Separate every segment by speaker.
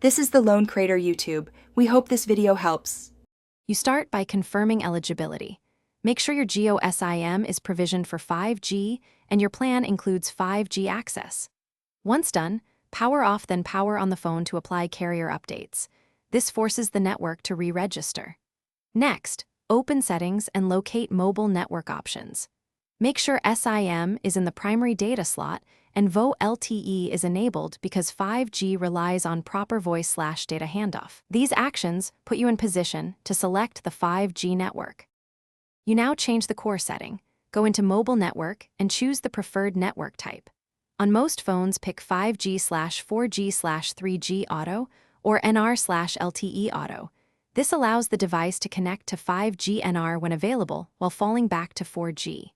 Speaker 1: This is the Lone Crater YouTube. We hope this video helps.
Speaker 2: You start by confirming eligibility. Make sure your Geo SIM is provisioned for 5G and your plan includes 5G access. Once done, power off then power on the phone to apply carrier updates. This forces the network to re-register. Next, open settings and locate mobile network options. Make sure SIM is in the primary data slot and VO LTE is enabled because 5G relies on proper voice/data handoff. These actions put you in position to select the 5G network. You now change the core setting, go into mobile network and choose the preferred network type. On most phones, pick 5G/4G/3G auto or NR/LTE auto. This allows the device to connect to 5G NR when available while falling back to 4G.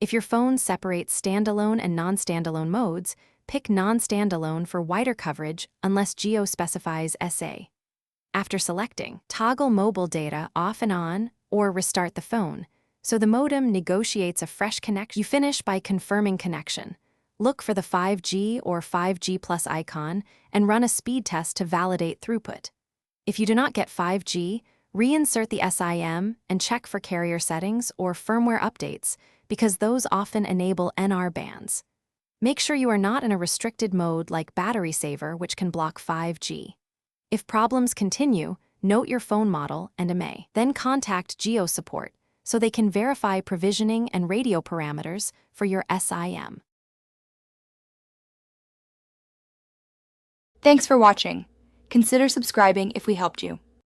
Speaker 2: If your phone separates standalone and non-standalone modes, pick non-standalone for wider coverage unless Geo specifies SA. After selecting, toggle mobile data off and on or restart the phone, so the modem negotiates a fresh connection. You finish by confirming connection. Look for the 5G or 5G Plus icon and run a speed test to validate throughput. If you do not get 5G, reinsert the SIM and check for carrier settings or firmware updates because those often enable NR bands. Make sure you are not in a restricted mode like battery saver, which can block 5G. If problems continue, note your phone model and IMEI. Then contact Geo support so they can verify provisioning and radio parameters for your SIM.
Speaker 1: Thanks for watching. Consider subscribing if we helped you.